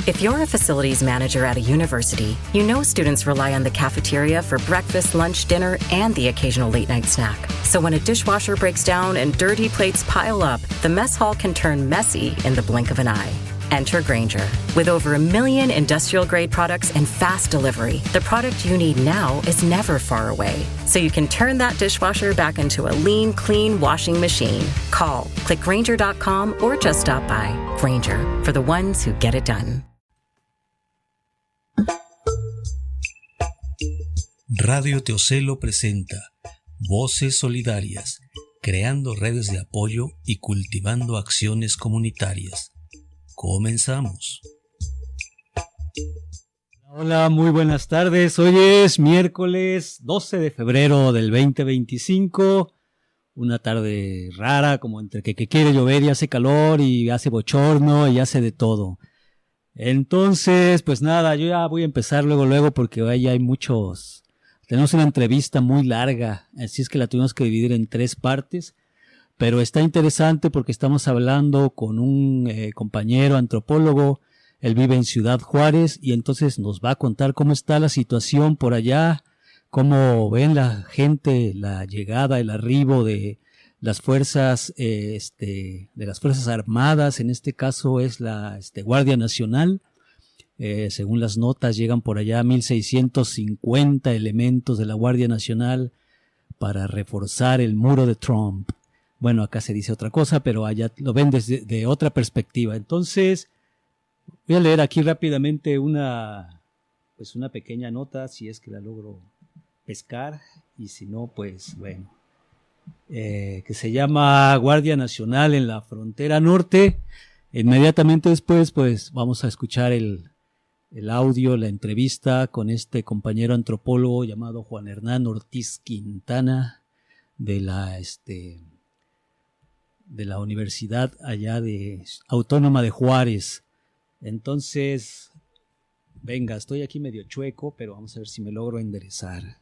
If you're a facilities manager at a university, you know students rely on the cafeteria for breakfast, lunch, dinner, and the occasional late-night snack. So when a dishwasher breaks down and dirty plates pile up, the mess hall can turn messy in the blink of an eye. Enter Grainger. With over 1 million industrial-grade products and fast delivery, the product you need now is never far away. So you can turn that dishwasher back into a lean, clean washing machine. Call, click Grainger.com, or just stop by. Grainger, for the ones who get it done. Radio Teocelo presenta Voces Solidarias, creando redes de apoyo y cultivando acciones comunitarias. Comenzamos. Hola, muy buenas tardes. Hoy es miércoles 12 de febrero del 2025. Una tarde rara, como entre que quiere llover y hace calor y hace bochorno y hace de todo. Entonces, pues nada, yo ya voy a empezar luego porque hoy hay muchos... Tenemos una entrevista muy larga, así es que la tuvimos que dividir en 3 partes, pero está interesante porque estamos hablando con un compañero antropólogo. Él vive en Ciudad Juárez y entonces nos va a contar cómo está la situación por allá, cómo ven la gente, la llegada, el arribo de las fuerzas, de las Fuerzas Armadas. En este caso es la Guardia Nacional. Según las notas, llegan por allá 1,650 elementos de la Guardia Nacional para reforzar el muro de Trump. Bueno, acá se dice otra cosa, pero allá lo ven desde otra perspectiva. Entonces, voy a leer aquí rápidamente una pequeña nota, si es que la logro pescar, y si no, pues bueno, que se llama Guardia Nacional en la Frontera Norte. Inmediatamente después, pues vamos a escuchar el audio, la entrevista con este compañero antropólogo llamado Juan Hernán Ortiz Quintana de la Universidad allá Autónoma de Juárez. Entonces, venga, estoy aquí medio chueco, pero vamos a ver si me logro enderezar.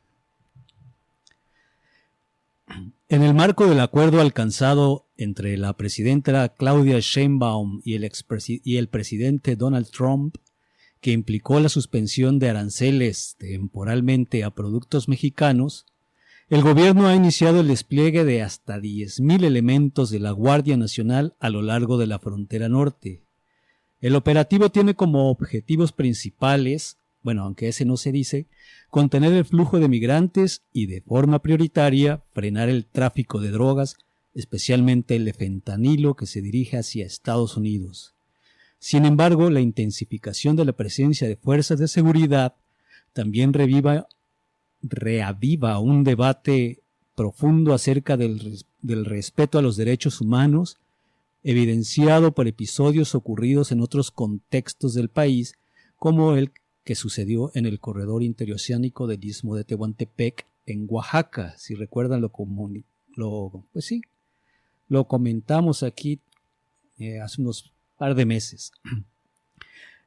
En el marco del acuerdo alcanzado entre la presidenta Claudia Sheinbaum y el presidente Donald Trump, que implicó la suspensión de aranceles temporalmente a productos mexicanos, el gobierno ha iniciado el despliegue de hasta 10,000 elementos de la Guardia Nacional a lo largo de la frontera norte. El operativo tiene como objetivos principales, aunque ese no se dice, contener el flujo de migrantes y, de forma prioritaria, frenar el tráfico de drogas, especialmente el de fentanilo que se dirige hacia Estados Unidos. Sin embargo, la intensificación de la presencia de fuerzas de seguridad también reaviva un debate profundo acerca del respeto a los derechos humanos, evidenciado por episodios ocurridos en otros contextos del país, como el que sucedió en el corredor interoceánico del Istmo de Tehuantepec en Oaxaca. Si recuerdan, lo comentamos aquí hace unos par de meses.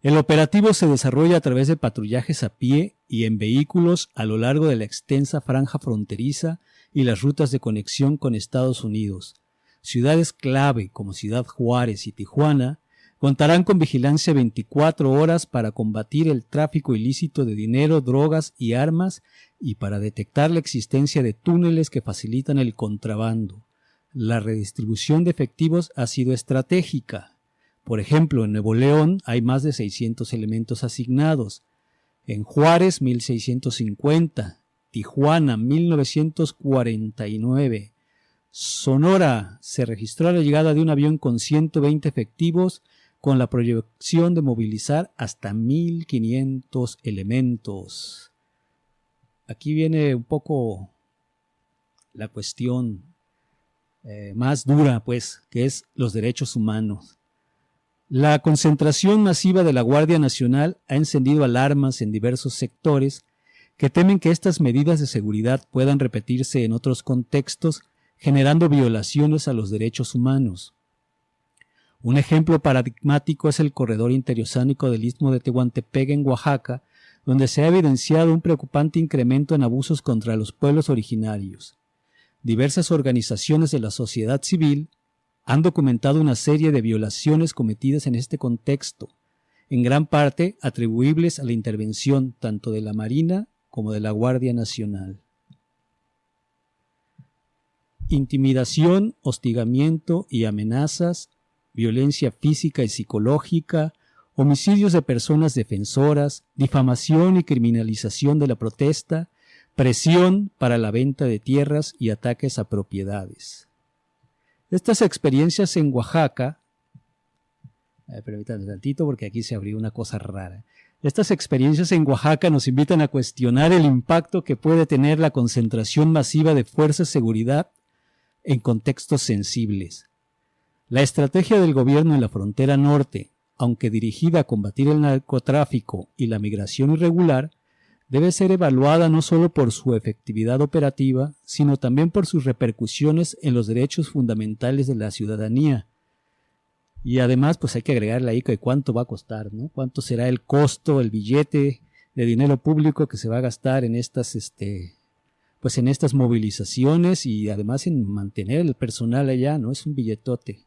El operativo se desarrolla a través de patrullajes a pie y en vehículos a lo largo de la extensa franja fronteriza y las rutas de conexión con Estados Unidos. Ciudades clave como Ciudad Juárez y Tijuana contarán con vigilancia 24 horas para combatir el tráfico ilícito de dinero, drogas y armas y para detectar la existencia de túneles que facilitan el contrabando. La redistribución de efectivos ha sido estratégica. Por ejemplo, en Nuevo León hay más de 600 elementos asignados, en Juárez 1,650, Tijuana 1,949. Sonora se registró la llegada de un avión con 120 efectivos con la proyección de movilizar hasta 1,500 elementos. Aquí viene un poco la cuestión más dura, que es los derechos humanos. La concentración masiva de la Guardia Nacional ha encendido alarmas en diversos sectores que temen que estas medidas de seguridad puedan repetirse en otros contextos, generando violaciones a los derechos humanos. Un ejemplo paradigmático es el corredor interoceánico del Istmo de Tehuantepec en Oaxaca, donde se ha evidenciado un preocupante incremento en abusos contra los pueblos originarios. Diversas organizaciones de la sociedad civil han documentado una serie de violaciones cometidas en este contexto. en gran parte atribuibles a la intervención tanto de la Marina como de la Guardia Nacional. Intimidación, hostigamiento y amenazas, violencia física y psicológica, homicidios de personas defensoras, difamación y criminalización de la protesta, presión para la venta de tierras y ataques a propiedades. Estas experiencias en Oaxaca, permítanme un tantito porque aquí se abrió una cosa rara. Estas experiencias en Oaxaca nos invitan a cuestionar el impacto que puede tener la concentración masiva de fuerzas de seguridad en contextos sensibles. La estrategia del gobierno en la frontera norte, aunque dirigida a combatir el narcotráfico y la migración irregular, debe ser evaluada no solo por su efectividad operativa, sino también por sus repercusiones en los derechos fundamentales de la ciudadanía. Y además, pues hay que agregarle ahí que cuánto va a costar, ¿no? Cuánto será el costo, el billete de dinero público que se va a gastar en estas, pues en estas movilizaciones y además en mantener el personal allá, ¿no? Es un billetote.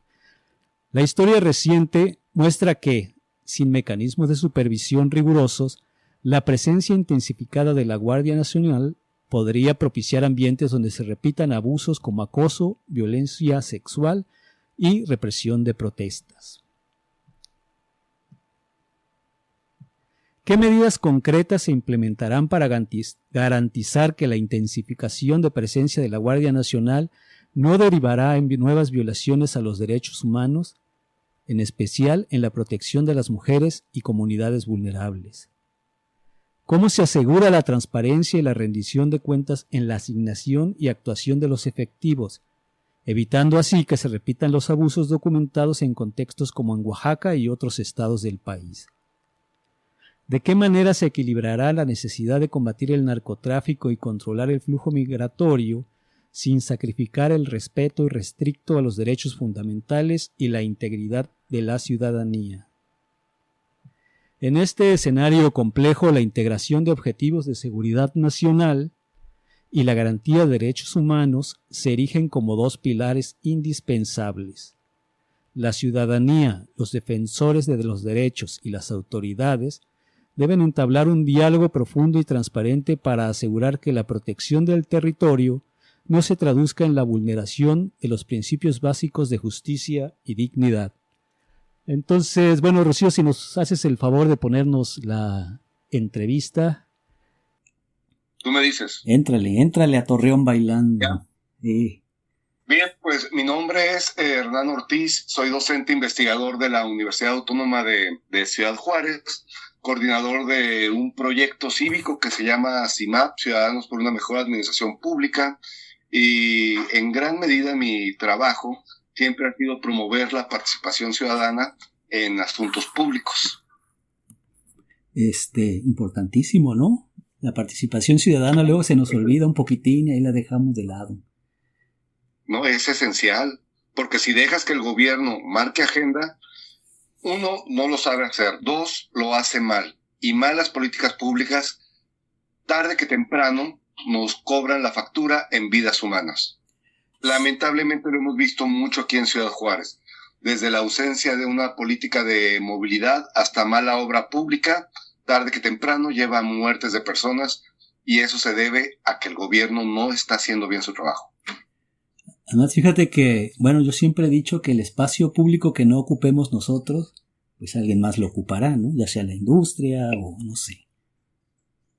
La historia reciente muestra que, sin mecanismos de supervisión rigurosos, la presencia intensificada de la Guardia Nacional podría propiciar ambientes donde se repitan abusos como acoso, violencia sexual y represión de protestas. ¿Qué medidas concretas se implementarán para garantizar que la intensificación de presencia de la Guardia Nacional no derivará en nuevas violaciones a los derechos humanos, en especial en la protección de las mujeres y comunidades vulnerables? ¿Cómo se asegura la transparencia y la rendición de cuentas en la asignación y actuación de los efectivos, evitando así que se repitan los abusos documentados en contextos como en Oaxaca y otros estados del país? ¿De qué manera se equilibrará la necesidad de combatir el narcotráfico y controlar el flujo migratorio sin sacrificar el respeto irrestricto a los derechos fundamentales y la integridad de la ciudadanía? En este escenario complejo, la integración de objetivos de seguridad nacional y la garantía de derechos humanos se erigen como dos pilares indispensables. La ciudadanía, los defensores de los derechos y las autoridades deben entablar un diálogo profundo y transparente para asegurar que la protección del territorio no se traduzca en la vulneración de los principios básicos de justicia y dignidad. Entonces, bueno, Rocío, si nos haces el favor de ponernos la entrevista. Tú me dices. Éntrale a Torreón bailando. Sí. Bien, pues mi nombre es Hernán Ortiz, soy docente investigador de la Universidad Autónoma de Ciudad Juárez, coordinador de un proyecto cívico que se llama CIMAP, Ciudadanos por una Mejor Administración Pública, y en gran medida mi trabajo siempre ha sido promover la participación ciudadana en asuntos públicos. Importantísimo, ¿no? La participación ciudadana luego se nos olvida un poquitín y ahí la dejamos de lado. No, es esencial, porque si dejas que el gobierno marque agenda, uno, no lo sabe hacer, dos, lo hace mal, y malas políticas públicas, tarde que temprano, nos cobran la factura en vidas humanas. Lamentablemente lo hemos visto mucho aquí en Ciudad Juárez, desde la ausencia de una política de movilidad hasta mala obra pública, tarde que temprano lleva a muertes de personas, y eso se debe a que el gobierno no está haciendo bien su trabajo. Además, fíjate que, bueno, yo siempre he dicho que el espacio público que no ocupemos nosotros, pues alguien más lo ocupará, ¿no? Ya sea la industria o no sé.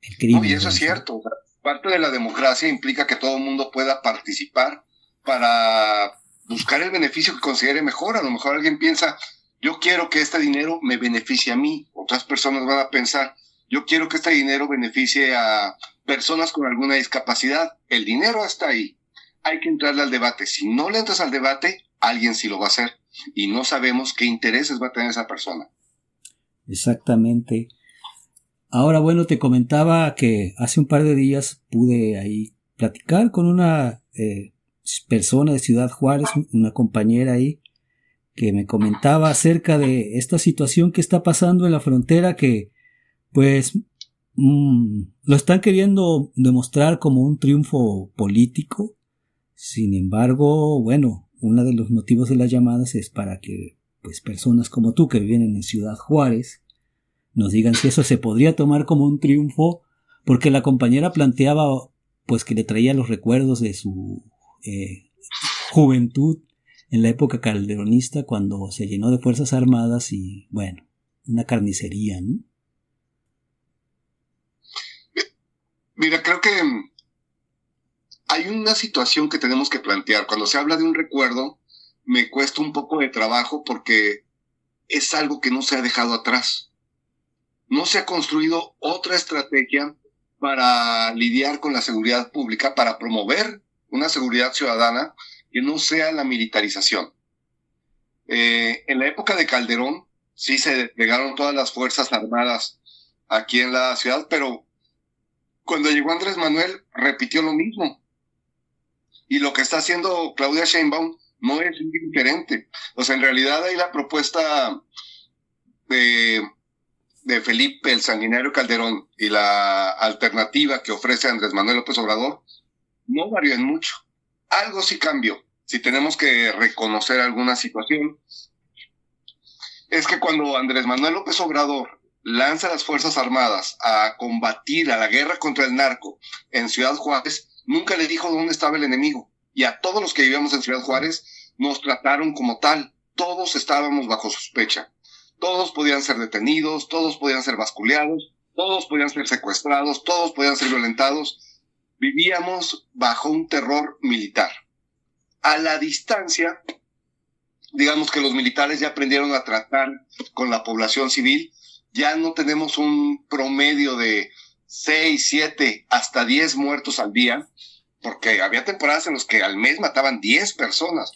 El crimen. No, y eso es cierto. Parte de la democracia implica que todo el mundo pueda participar para buscar el beneficio que considere mejor. A lo mejor alguien piensa, yo quiero que este dinero me beneficie a mí. Otras personas van a pensar, yo quiero que este dinero beneficie a personas con alguna discapacidad. El dinero está ahí. Hay que entrarle al debate. Si no le entras al debate, alguien sí lo va a hacer. Y no sabemos qué intereses va a tener esa persona. Exactamente. Ahora, bueno, te comentaba que hace un par de días pude ahí platicar con una persona de Ciudad Juárez, una compañera ahí, que me comentaba acerca de esta situación que está pasando en la frontera, que pues lo están queriendo demostrar como un triunfo político. Sin embargo, bueno, uno de los motivos de las llamadas es para que pues personas como tú que viven en Ciudad Juárez nos digan si eso se podría tomar como un triunfo, porque la compañera planteaba pues que le traía los recuerdos de su juventud en la época calderonista, cuando se llenó de Fuerzas Armadas y, bueno, una carnicería, ¿no? Mira, creo que hay una situación que tenemos que plantear. Cuando se habla de un recuerdo, me cuesta un poco de trabajo porque es algo que no se ha dejado atrás. No se ha construido otra estrategia para lidiar con la seguridad pública, para promover una seguridad ciudadana que no sea la militarización. En la época de Calderón, sí se desplegaron todas las Fuerzas Armadas aquí en la ciudad, pero cuando llegó Andrés Manuel repitió lo mismo. Y lo que está haciendo Claudia Sheinbaum no es diferente. O sea, en realidad hay la propuesta de Felipe el Sanguinario Calderón y la alternativa que ofrece Andrés Manuel López Obrador no varió en mucho. Algo sí cambió. Si tenemos que reconocer alguna situación, es que cuando Andrés Manuel López Obrador lanza las Fuerzas Armadas a combatir a la guerra contra el narco en Ciudad Juárez, nunca le dijo dónde estaba el enemigo. Y a todos los que vivíamos en Ciudad Juárez nos trataron como tal. Todos estábamos bajo sospecha. Todos podían ser detenidos, todos podían ser basculeados, todos podían ser secuestrados, todos podían ser violentados. Vivíamos bajo un terror militar. A la distancia, digamos que los militares ya aprendieron a tratar con la población civil. Ya no tenemos un promedio de 6, 7, hasta 10 muertos al día, porque había temporadas en las que al mes mataban 10 personas.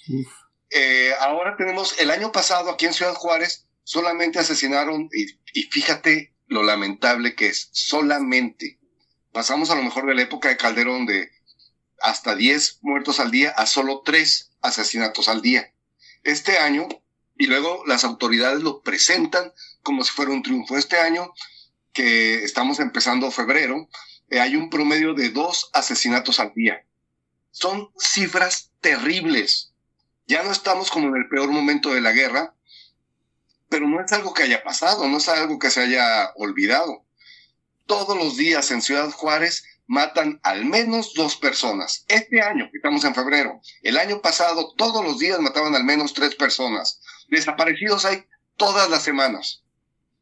Ahora tenemos, el año pasado aquí en Ciudad Juárez, solamente asesinaron, y fíjate lo lamentable que es, solamente. Pasamos a lo mejor de la época de Calderón de hasta 10 muertos al día a solo 3 asesinatos al día. Este año, y luego las autoridades lo presentan como si fuera un triunfo. Este año, que estamos empezando febrero, hay un promedio de 2 asesinatos al día. Son cifras terribles. Ya no estamos como en el peor momento de la guerra, pero no es algo que haya pasado, no es algo que se haya olvidado. Todos los días en Ciudad Juárez matan al menos 2 personas. Este año, que estamos en febrero, el año pasado todos los días mataban al menos 3 personas. Desaparecidos hay todas las semanas.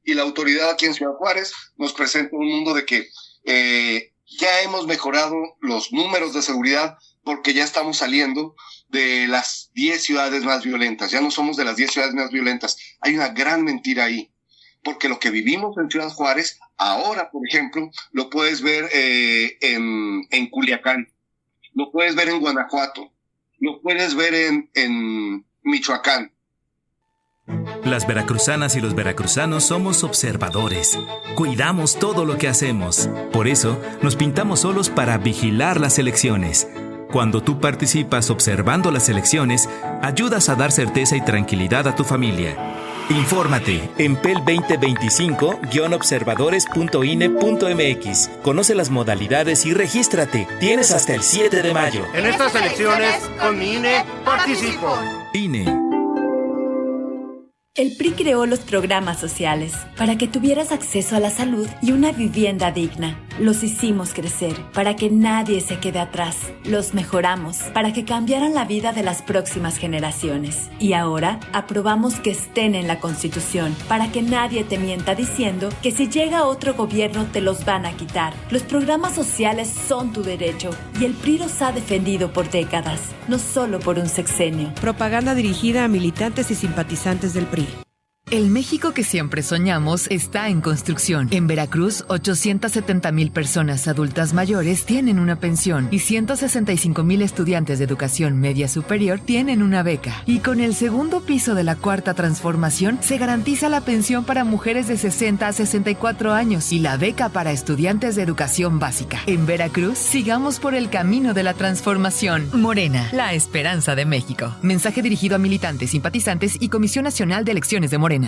Y la autoridad aquí en Ciudad Juárez nos presenta un mundo de que ya hemos mejorado los números de seguridad porque ya estamos saliendo de las 10 ciudades más violentas. Ya no somos de las 10 ciudades más violentas. Hay una gran mentira ahí. Porque lo que vivimos en Ciudad Juárez, ahora, por ejemplo, lo puedes ver en Culiacán, lo puedes ver en Guanajuato, lo puedes ver en Michoacán. Las veracruzanas y los veracruzanos somos observadores. Cuidamos todo lo que hacemos. Por eso, nos pintamos solos para vigilar las elecciones. Cuando tú participas observando las elecciones, ayudas a dar certeza y tranquilidad a tu familia. Infórmate en pel2025-observadores.ine.mx. Conoce las modalidades y regístrate. Tienes hasta el 7 de mayo. En estas elecciones, con mi INE, participo. INE. El PRI creó los programas sociales para que tuvieras acceso a la salud y una vivienda digna. Los hicimos crecer para que nadie se quede atrás. Los mejoramos para que cambiaran la vida de las próximas generaciones. Y ahora aprobamos que estén en la Constitución para que nadie te mienta diciendo que si llega otro gobierno te los van a quitar. Los programas sociales son tu derecho y el PRI los ha defendido por décadas, no solo por un sexenio. Propaganda dirigida a militantes y simpatizantes del PRI. El México que siempre soñamos está en construcción. En Veracruz, 870,000 personas adultas mayores tienen una pensión y 165,000 estudiantes de educación media superior tienen una beca. Y con el segundo piso de la Cuarta Transformación, se garantiza la pensión para mujeres de 60 a 64 años y la beca para estudiantes de educación básica. En Veracruz, sigamos por el camino de la transformación. Morena, la esperanza de México. Mensaje dirigido a militantes, simpatizantes y Comisión Nacional de Elecciones de Morena.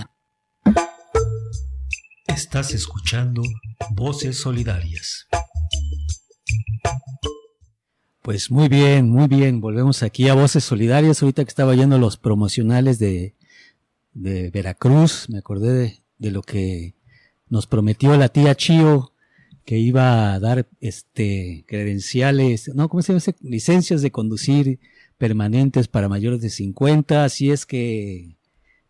Estás escuchando Voces Solidarias. Pues muy bien. Volvemos aquí a Voces Solidarias. Ahorita que estaba oyendo los promocionales de Veracruz, me acordé de lo que nos prometió la tía Chío que iba a dar credenciales, no, ¿cómo se llama? Licencias de conducir permanentes para mayores de 50, así es que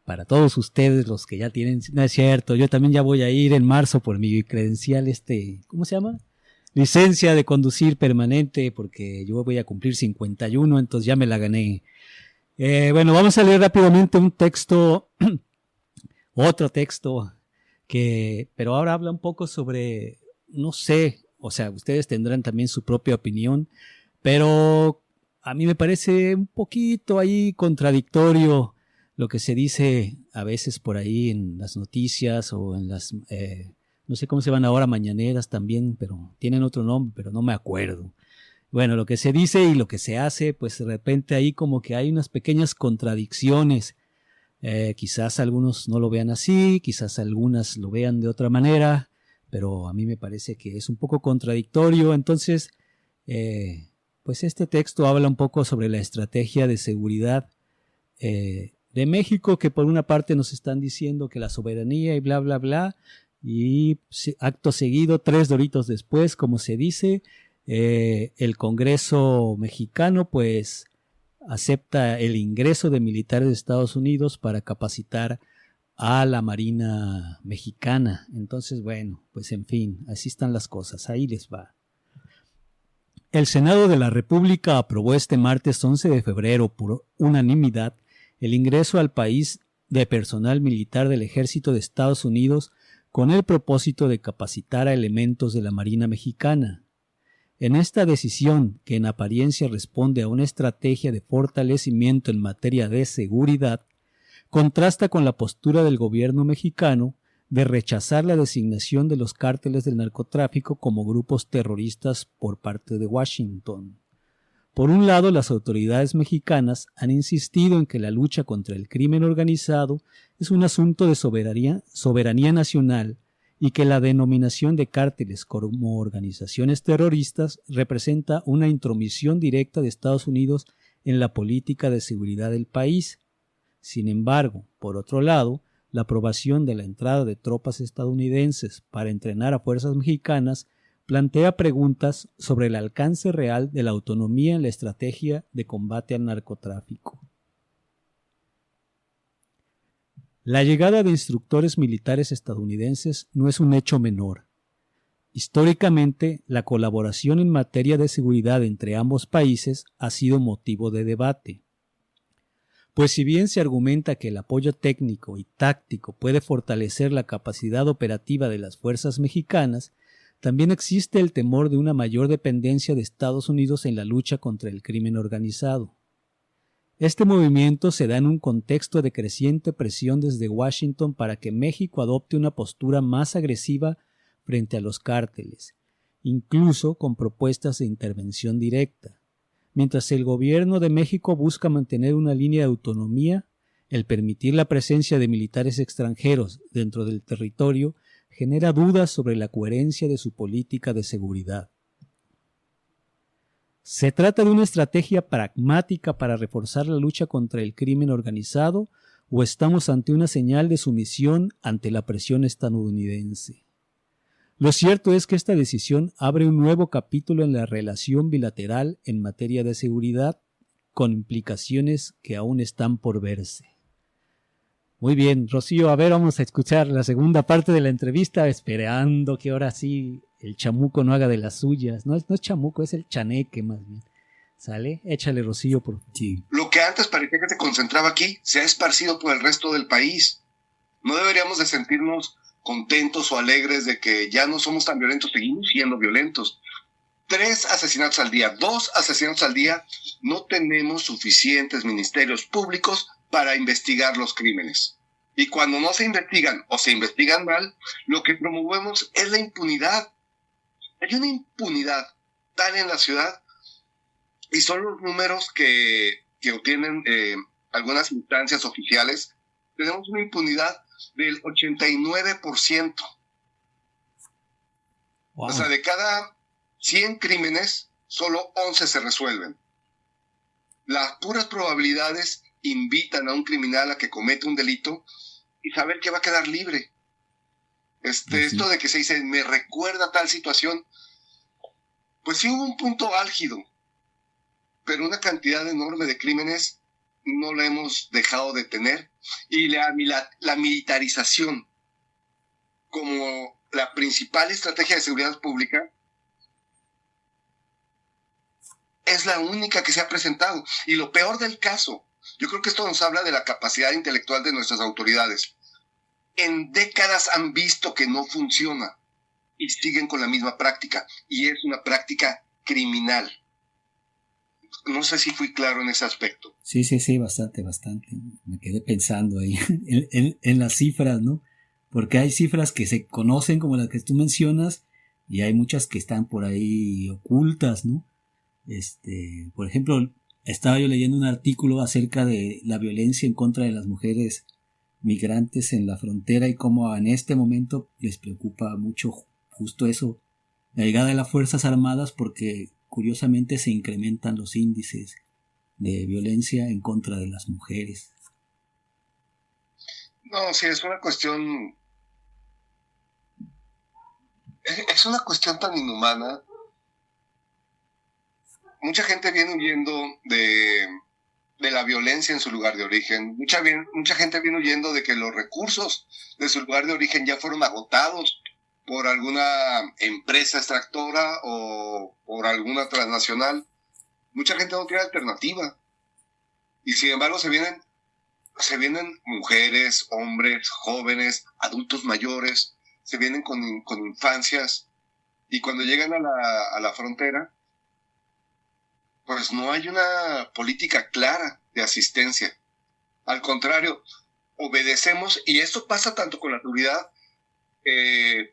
para todos ustedes los que ya tienen, no es cierto, yo también ya voy a ir en marzo por mi credencial, ¿cómo se llama? Licencia de conducir permanente, porque yo voy a cumplir 51, entonces ya me la gané. Bueno, vamos a leer rápidamente un texto, otro texto, pero ahora habla un poco sobre, no sé, o sea, ustedes tendrán también su propia opinión, pero a mí me parece un poquito ahí contradictorio lo que se dice a veces por ahí en las noticias o en las, no sé cómo se van ahora, mañaneras también, pero tienen otro nombre, pero no me acuerdo. Bueno, lo que se dice y lo que se hace, pues de repente ahí como que hay unas pequeñas contradicciones. Quizás algunos no lo vean así, quizás algunas lo vean de otra manera, pero a mí me parece que es un poco contradictorio. Entonces, pues este texto habla un poco sobre la estrategia de seguridad de México, que por una parte nos están diciendo que la soberanía y bla, bla, bla, y acto seguido, 3 doritos después, como se dice, el Congreso mexicano pues acepta el ingreso de militares de Estados Unidos para capacitar a la Marina mexicana. Entonces, bueno, pues en fin, así están las cosas, ahí les va. El Senado de la República aprobó este martes 11 de febrero por unanimidad el ingreso al país de personal militar del Ejército de Estados Unidos con el propósito de capacitar a elementos de la Marina mexicana. En esta decisión, que en apariencia responde a una estrategia de fortalecimiento en materia de seguridad, contrasta con la postura del gobierno mexicano de rechazar la designación de los cárteles del narcotráfico como grupos terroristas por parte de Washington. Por un lado, las autoridades mexicanas han insistido en que la lucha contra el crimen organizado es un asunto de soberanía nacional y que la denominación de cárteles como organizaciones terroristas representa una intromisión directa de Estados Unidos en la política de seguridad del país. Sin embargo, por otro lado, la aprobación de la entrada de tropas estadounidenses para entrenar a fuerzas mexicanas plantea preguntas sobre el alcance real de la autonomía en la estrategia de combate al narcotráfico. La llegada de instructores militares estadounidenses no es un hecho menor. Históricamente, la colaboración en materia de seguridad entre ambos países ha sido motivo de debate. Pues si bien se argumenta que el apoyo técnico y táctico puede fortalecer la capacidad operativa de las fuerzas mexicanas, también existe el temor de una mayor dependencia de Estados Unidos en la lucha contra el crimen organizado. Este movimiento se da en un contexto de creciente presión desde Washington para que México adopte una postura más agresiva frente a los cárteles, incluso con propuestas de intervención directa. Mientras el gobierno de México busca mantener una línea de autonomía, el permitir la presencia de militares extranjeros dentro del territorio genera dudas sobre la coherencia de su política de seguridad. ¿Se trata de una estrategia pragmática para reforzar la lucha contra el crimen organizado o estamos ante una señal de sumisión ante la presión estadounidense? Lo cierto es que esta decisión abre un nuevo capítulo en la relación bilateral en materia de seguridad, con implicaciones que aún están por verse. Muy bien, Rocío, a ver, vamos a escuchar la segunda parte de la entrevista, esperando que ahora sí el chamuco no haga de las suyas. No es chamuco, es el chaneque más bien. ¿Sale? Échale, Rocío, por favor. Sí. Lo que antes parecía que se concentraba aquí se ha esparcido por el resto del país. No deberíamos de sentirnos contentos o alegres de que ya no somos tan violentos, seguimos siendo violentos. 3 asesinatos al día, 2 asesinatos al día, no tenemos suficientes ministerios públicos para investigar los crímenes. Y cuando no se investigan o se investigan mal, lo que promovemos es la impunidad. Hay una impunidad tal en la ciudad y son los números que obtienen algunas instancias oficiales. Tenemos una impunidad del 89%. Wow. O sea, de cada 100 crímenes, solo 11 se resuelven. Las puras probabilidades invitan a un criminal a que cometa un delito y saber que va a quedar libre. Esto de que se dice, me recuerda tal situación, pues sí hubo un punto álgido, pero una cantidad enorme de crímenes no la hemos dejado de tener, y la militarización como la principal estrategia de seguridad pública es la única que se ha presentado. Y lo peor del caso, yo creo que esto nos habla de la capacidad intelectual de nuestras autoridades. En décadas han visto que no funciona y siguen con la misma práctica, y es una práctica criminal. No sé si fui claro en ese aspecto. Sí, bastante. Me quedé pensando ahí en las cifras, ¿no? Porque hay cifras que se conocen como las que tú mencionas y hay muchas que están por ahí ocultas, ¿no? Por ejemplo, estaba yo leyendo un artículo acerca de la violencia en contra de las mujeres migrantes en la frontera y cómo en este momento les preocupa mucho justo eso, la llegada de las Fuerzas Armadas, porque curiosamente se incrementan los índices de violencia en contra de las mujeres. No, sí, es una cuestión tan inhumana. Mucha gente viene huyendo de la violencia en su lugar de origen. Mucha gente viene huyendo de que los recursos de su lugar de origen ya fueron agotados por alguna empresa extractora o por alguna transnacional. Mucha gente no tiene alternativa. Y sin embargo se vienen mujeres, hombres, jóvenes, adultos mayores, se vienen con infancias, y cuando llegan a la frontera, pues no hay una política clara de asistencia. Al contrario, obedecemos, y esto pasa tanto con la seguridad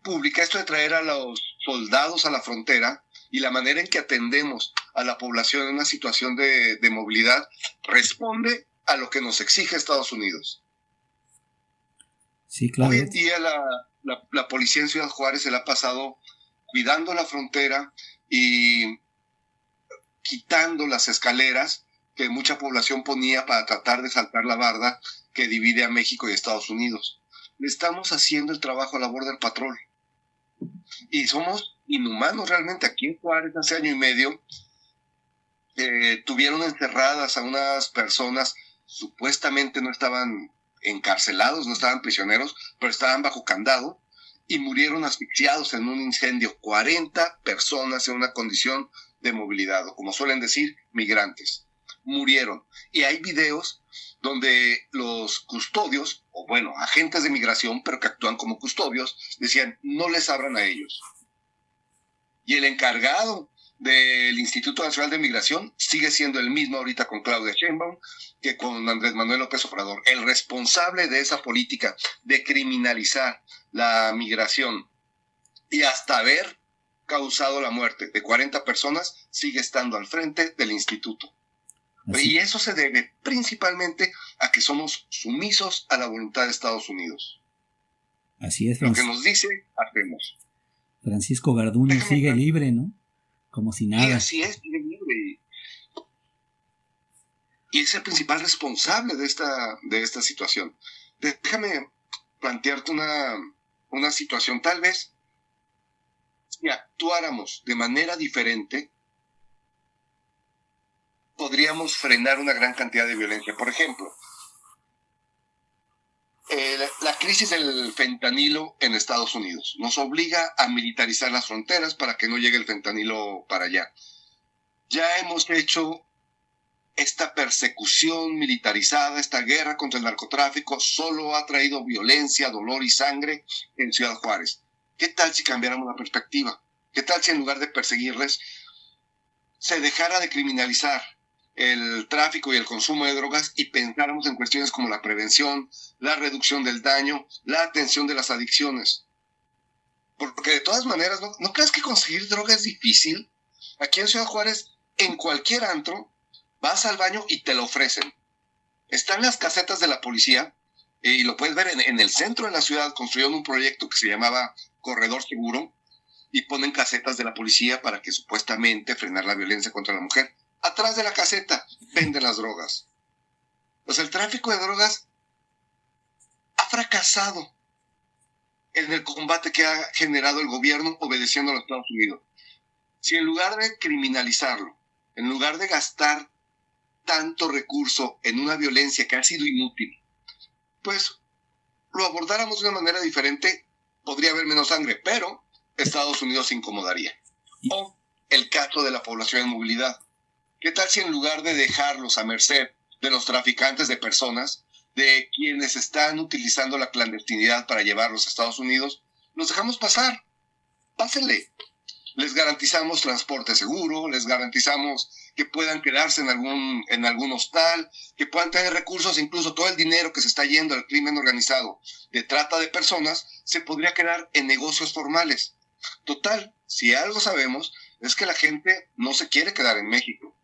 pública, esto de traer a los soldados a la frontera y la manera en que atendemos a la población en una situación de movilidad, responde a lo que nos exige Estados Unidos. Sí, claro. Hoy en día la policía en Ciudad Juárez se la ha pasado cuidando la frontera y quitando las escaleras que mucha población ponía para tratar de saltar la barda que divide a México y Estados Unidos. Le estamos haciendo el trabajo a la Border Patrol. Y somos inhumanos realmente. Aquí en Juárez, hace año y medio, tuvieron encerradas a unas personas, supuestamente no estaban encarcelados, no estaban prisioneros, pero estaban bajo candado, y murieron asfixiados en un incendio. 40 personas en una condición de movilidad, o como suelen decir, migrantes. Murieron. Y hay videos donde los custodios, o bueno, agentes de migración, pero que actúan como custodios, decían, no les abran a ellos. Y el encargado del Instituto Nacional de Migración sigue siendo el mismo ahorita con Claudia Sheinbaum que con Andrés Manuel López Obrador. El responsable de esa política de criminalizar la migración y hasta haber causado la muerte de 40 personas sigue estando al frente del instituto. Y eso se debe principalmente a que somos sumisos a la voluntad de Estados Unidos. Así es, lo que nos dice, hacemos. Francisco Garduño sigue libre, ¿no? Como si nada. Y así es, sigue libre. Y es el principal responsable de esta situación. Déjame plantearte una situación. Tal vez, si actuáramos de manera diferente, podríamos frenar una gran cantidad de violencia. Por ejemplo, la crisis del fentanilo en Estados Unidos nos obliga a militarizar las fronteras para que no llegue el fentanilo para allá. Ya hemos hecho esta persecución militarizada, esta guerra contra el narcotráfico, solo ha traído violencia, dolor y sangre en Ciudad Juárez. ¿Qué tal si cambiáramos la perspectiva? ¿Qué tal si en lugar de perseguirles, se dejara de criminalizar el tráfico y el consumo de drogas y pensáramos en cuestiones como la prevención, la reducción del daño, la atención de las adicciones? Porque de todas maneras, ¿no crees que conseguir droga es difícil? Aquí en Ciudad Juárez, en cualquier antro, vas al baño y te lo ofrecen. Están las casetas de la policía, y lo puedes ver en el centro de la ciudad. Construyeron un proyecto que se llamaba Corredor Seguro, y ponen casetas de la policía para que supuestamente frenar la violencia contra la mujer. Atrás de la caseta venden las drogas. Pues el tráfico de drogas ha fracasado. en el combate que ha generado el gobierno obedeciendo a los Estados Unidos. Si en lugar de criminalizarlo, en lugar de gastar tanto recurso en una violencia que ha sido inútil, pues lo abordáramos de una manera diferente, podría haber menos sangre, pero Estados Unidos se incomodaría. O el caso de la población en movilidad. ¿Qué tal si en lugar de dejarlos a merced de los traficantes de personas, de quienes están utilizando la clandestinidad para llevarlos a Estados Unidos, los dejamos pasar? Pásenle. Les garantizamos transporte seguro, les garantizamos que puedan quedarse en algún hostal, que puedan tener recursos, incluso todo el dinero que se está yendo al crimen organizado de trata de personas, se podría quedar en negocios formales. Total, si algo sabemos, es que la gente no se quiere quedar en México.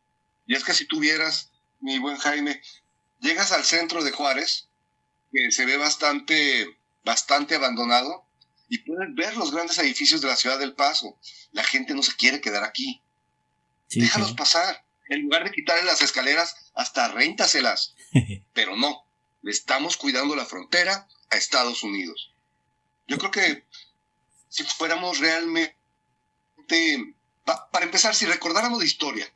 Y es que si tú vieras, mi buen Jaime, llegas al centro de Juárez, que se ve bastante abandonado, y puedes ver los grandes edificios de la ciudad del Paso. La gente no se quiere quedar aquí. Sí, déjalos pasar. En lugar de quitarle las escaleras, hasta réntaselas. Pero no, le estamos cuidando la frontera a Estados Unidos. Yo creo que si fuéramos realmente, para empezar, si recordáramos la historia,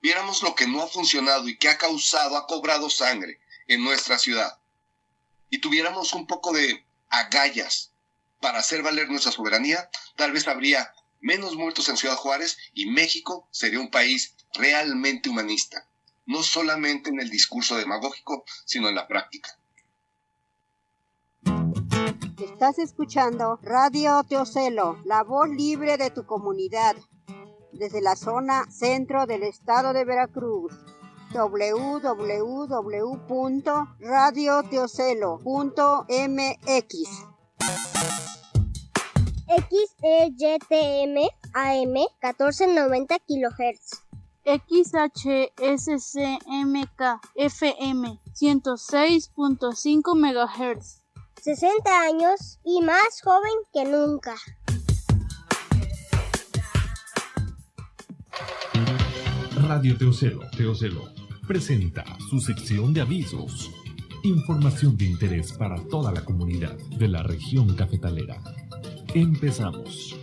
viéramos lo que no ha funcionado y que ha cobrado sangre en nuestra ciudad, y tuviéramos un poco de agallas para hacer valer nuestra soberanía, tal vez habría menos muertos en Ciudad Juárez y México sería un país realmente humanista, no solamente en el discurso demagógico, sino en la práctica. Estás escuchando Radio Teocelo, la voz libre de tu comunidad, desde la zona centro del estado de Veracruz. www.radioteocelo.mx. XEYTM AM 1490 kHz. XHSCMK FM 106.5 MHz. 60 años y más joven que nunca. Radio Teocelo presenta su sección de avisos. Información de interés para toda la comunidad de la región cafetalera. Empezamos.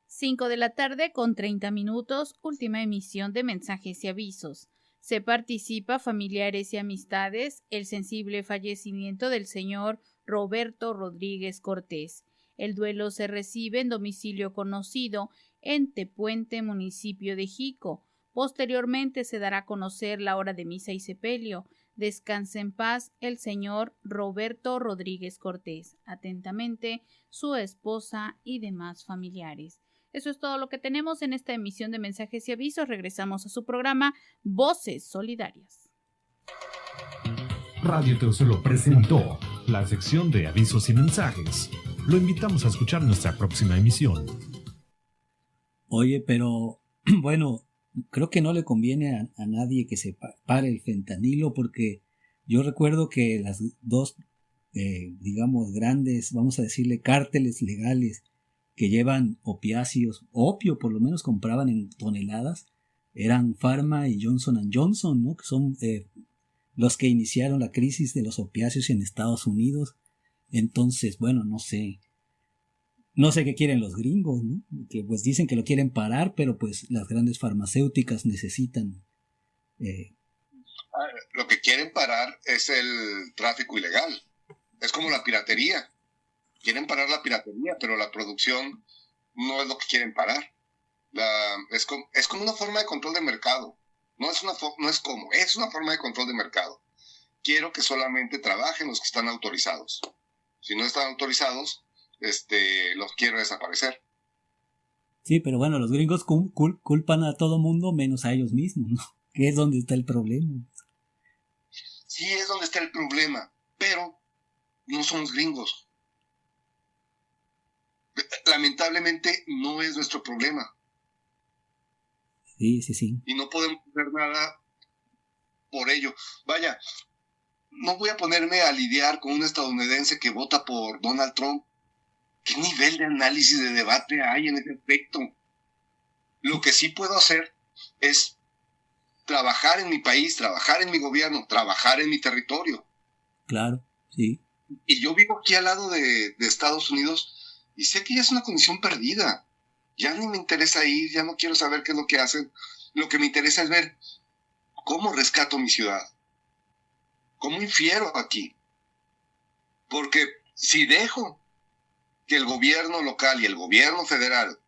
5 de la tarde con 30 minutos, última emisión de mensajes y avisos. Se participa familiares y amistades el sensible fallecimiento del señor Roberto Rodríguez Cortés. El duelo se recibe en domicilio conocido en Tepuente, municipio de Jico. Posteriormente se dará a conocer la hora de misa y sepelio. Descanse en paz el señor Roberto Rodríguez Cortés. Atentamente, su esposa y demás familiares. Eso es todo lo que tenemos en esta emisión de mensajes y avisos. Regresamos a su programa Voces Solidarias. Radio Teocelo presentó la sección de avisos y mensajes. Lo invitamos a escuchar nuestra próxima emisión. Oye, pero bueno, creo que no le conviene a nadie que se pare el fentanilo, porque yo recuerdo que las dos, digamos, grandes, vamos a decirle, cárteles legales que llevan opiáceos, opio por lo menos compraban en toneladas, eran Pharma y Johnson & Johnson, ¿no? Que son los que iniciaron la crisis de los opiáceos en Estados Unidos. Entonces, bueno, no sé qué quieren los gringos, ¿no? Que pues dicen que lo quieren parar, pero pues las grandes farmacéuticas necesitan. Lo que quieren parar es el tráfico ilegal. Es como la piratería. Quieren parar la piratería, pero la producción no es lo que quieren parar. Es como una forma de control de mercado. Es una forma de control de mercado. Quiero que solamente trabajen los que están autorizados. Si no están autorizados, los quiero desaparecer. Sí, pero bueno, los gringos culpan a todo mundo menos a ellos mismos, ¿no? Que es donde está el problema. Sí, es donde está el problema, pero no somos gringos. Lamentablemente no es nuestro problema. Sí. Y no podemos hacer nada por ello. Vaya, no voy a ponerme a lidiar con un estadounidense que vota por Donald Trump. ¿Qué nivel de análisis, de debate hay en ese aspecto? Lo que sí puedo hacer es trabajar en mi país, trabajar en mi gobierno, trabajar en mi territorio. Claro, sí. Y yo vivo aquí al lado de Estados Unidos y sé que ya es una condición perdida. Ya ni me interesa ir, ya no quiero saber qué es lo que hacen. Lo que me interesa es ver cómo rescato mi ciudad, cómo infiero aquí. Porque si dejo que el gobierno local y el gobierno federal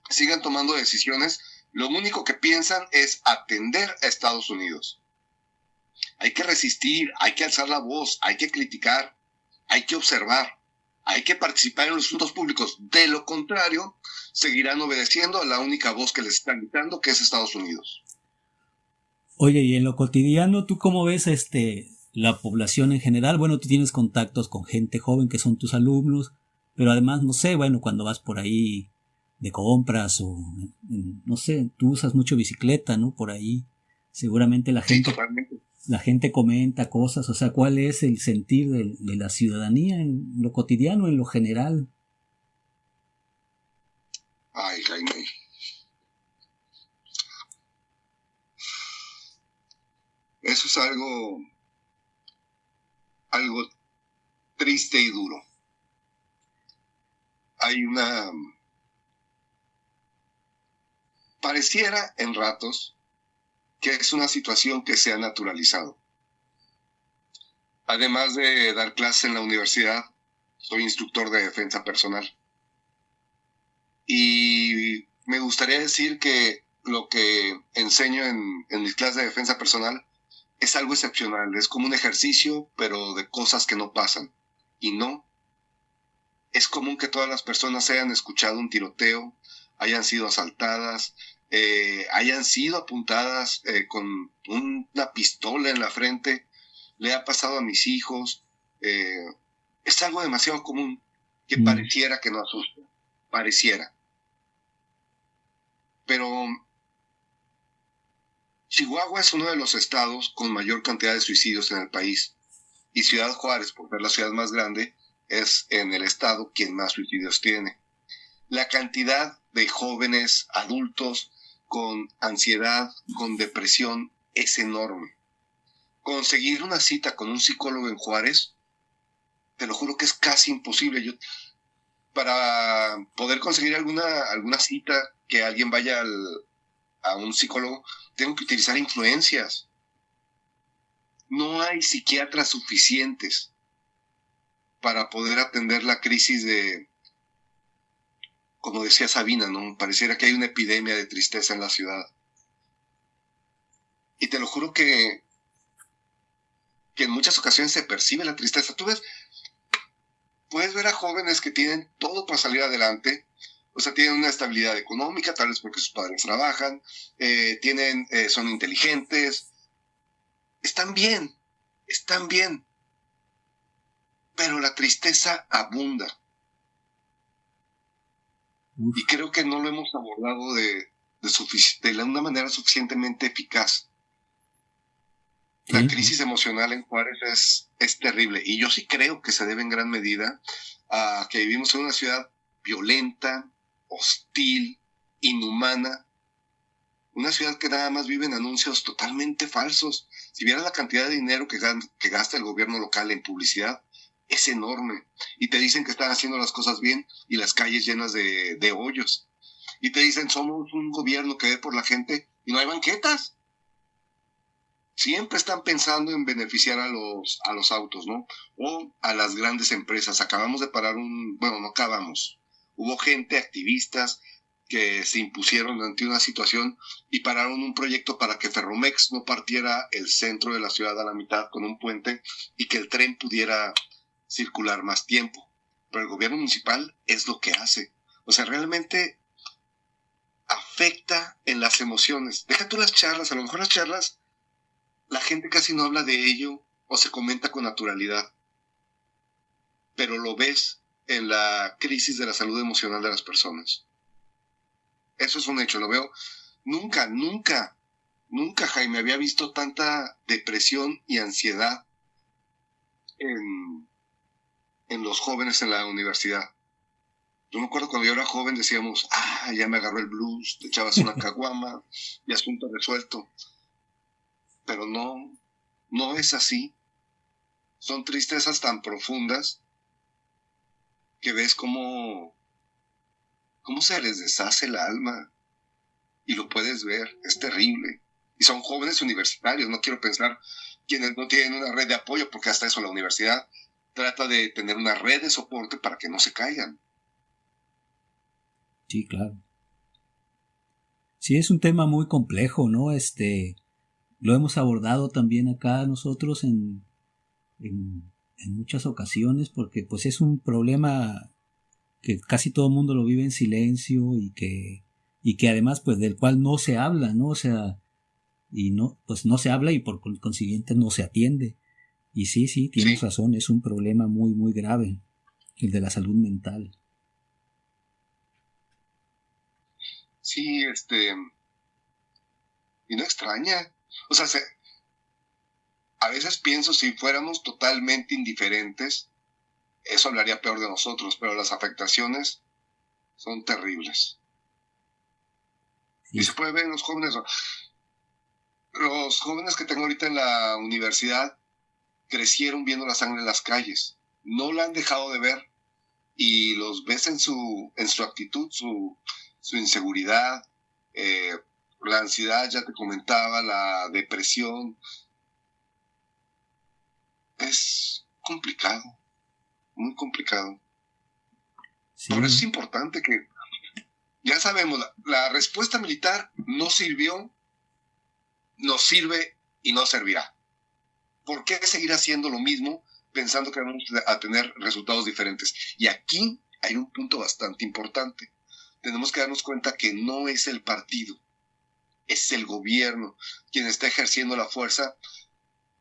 sigan tomando decisiones, lo único que piensan es atender a Estados Unidos. Hay que resistir, hay que alzar la voz, hay que criticar, hay que observar, hay que participar en los asuntos públicos. De lo contrario, seguirán obedeciendo a la única voz que les está gritando, que es Estados Unidos. Oye, y en lo cotidiano, ¿tú cómo ves la población en general? Bueno, tú tienes contactos con gente joven que son tus alumnos, pero además, no sé, bueno, cuando vas por ahí de compras o, no sé, tú usas mucho bicicleta, ¿no? Por ahí, seguramente la gente... Sí, totalmente. La gente comenta cosas, o sea, ¿cuál es el sentir de la ciudadanía en lo cotidiano, en lo general? Ay, Jaime. Eso es algo triste y duro. Pareciera en ratos que es una situación que se ha naturalizado. Además de dar clases en la universidad, soy instructor de defensa personal. Y me gustaría decir que lo que enseño en mis clases de defensa personal es algo excepcional. Es como un ejercicio, pero de cosas que no pasan. Y no. Es común que todas las personas hayan escuchado un tiroteo, hayan sido asaltadas, hayan sido apuntadas con una pistola en la frente. Le ha pasado a mis hijos. Es algo demasiado común que pareciera que no asusta. Pareciera. Pero Chihuahua es uno de los estados con mayor cantidad de suicidios en el país. Y Ciudad Juárez, por ser la ciudad más grande, es en el estado quien más suicidios tiene. La cantidad de jóvenes adultos con ansiedad, con depresión, es enorme. Conseguir una cita con un psicólogo en Juárez, te lo juro que es casi imposible. Para poder conseguir alguna cita, que alguien vaya a un psicólogo, tengo que utilizar influencias. No hay psiquiatras suficientes para poder atender la crisis de, como decía Sabina, ¿no? Pareciera que hay una epidemia de tristeza en la ciudad. Y te lo juro que en muchas ocasiones se percibe la tristeza. Tú puedes ver a jóvenes que tienen todo para salir adelante, o sea, tienen una estabilidad económica, tal vez porque sus padres trabajan, son inteligentes, están bien, pero la tristeza abunda. Y creo que no lo hemos abordado de una manera suficientemente eficaz. La crisis emocional en Juárez es terrible. Y yo sí creo que se debe en gran medida a que vivimos en una ciudad violenta, hostil, inhumana. Una ciudad que nada más vive en anuncios totalmente falsos. Si vieras la cantidad de dinero que gasta el gobierno local en publicidad, es enorme. Y te dicen que están haciendo las cosas bien y las calles llenas de hoyos. Y te dicen, somos un gobierno que ve por la gente y no hay banquetas. Siempre están pensando en beneficiar a los autos, ¿no? O a las grandes empresas. Acabamos de parar no acabamos. Hubo gente, activistas, que se impusieron ante una situación y pararon un proyecto para que Ferromex no partiera el centro de la ciudad a la mitad con un puente y que el tren pudiera circular más tiempo. Pero el gobierno municipal es lo que hace. O sea, realmente afecta en las emociones. Deja tú las charlas, a lo mejor las charlas la gente casi no habla de ello o se comenta con naturalidad. Pero lo ves en la crisis de la salud emocional de las personas. Eso es un hecho, lo veo. Nunca, Jaime, había visto tanta depresión y ansiedad en los jóvenes en la universidad. Yo me acuerdo cuando yo era joven decíamos, ya me agarró el blues, te echabas una caguama y asunto resuelto. Pero no es así. Son tristezas tan profundas que ves cómo se les deshace el alma. Y lo puedes ver, es terrible. Y son jóvenes universitarios, no quiero pensar quienes no tienen una red de apoyo, porque hasta eso la universidad trata de tener una red de soporte para que no se caigan. Sí, claro. Sí, es un tema muy complejo, ¿no? Lo hemos abordado también acá nosotros en muchas ocasiones, porque pues es un problema que casi todo el mundo lo vive en silencio y que además pues del cual no se habla, ¿no? O sea, y no, pues no se habla y por consiguiente no se atiende. Y sí, tienes razón, es un problema muy, muy grave, el de la salud mental. Sí, y no extraña. O sea, a veces pienso, si fuéramos totalmente indiferentes, eso hablaría peor de nosotros, pero las afectaciones son terribles. Sí. Y se puede ver en los jóvenes. Los jóvenes que tengo ahorita en la universidad crecieron viendo la sangre en las calles. No la han dejado de ver y los ves en su actitud, su inseguridad, la ansiedad, ya te comentaba, la depresión. Es complicado, muy complicado. Sí. Por eso es importante que, ya sabemos, la respuesta militar no sirvió, nos sirve y no servirá. ¿Por qué seguir haciendo lo mismo pensando que vamos a tener resultados diferentes? Y aquí hay un punto bastante importante. Tenemos que darnos cuenta que no es el partido, es el gobierno quien está ejerciendo la fuerza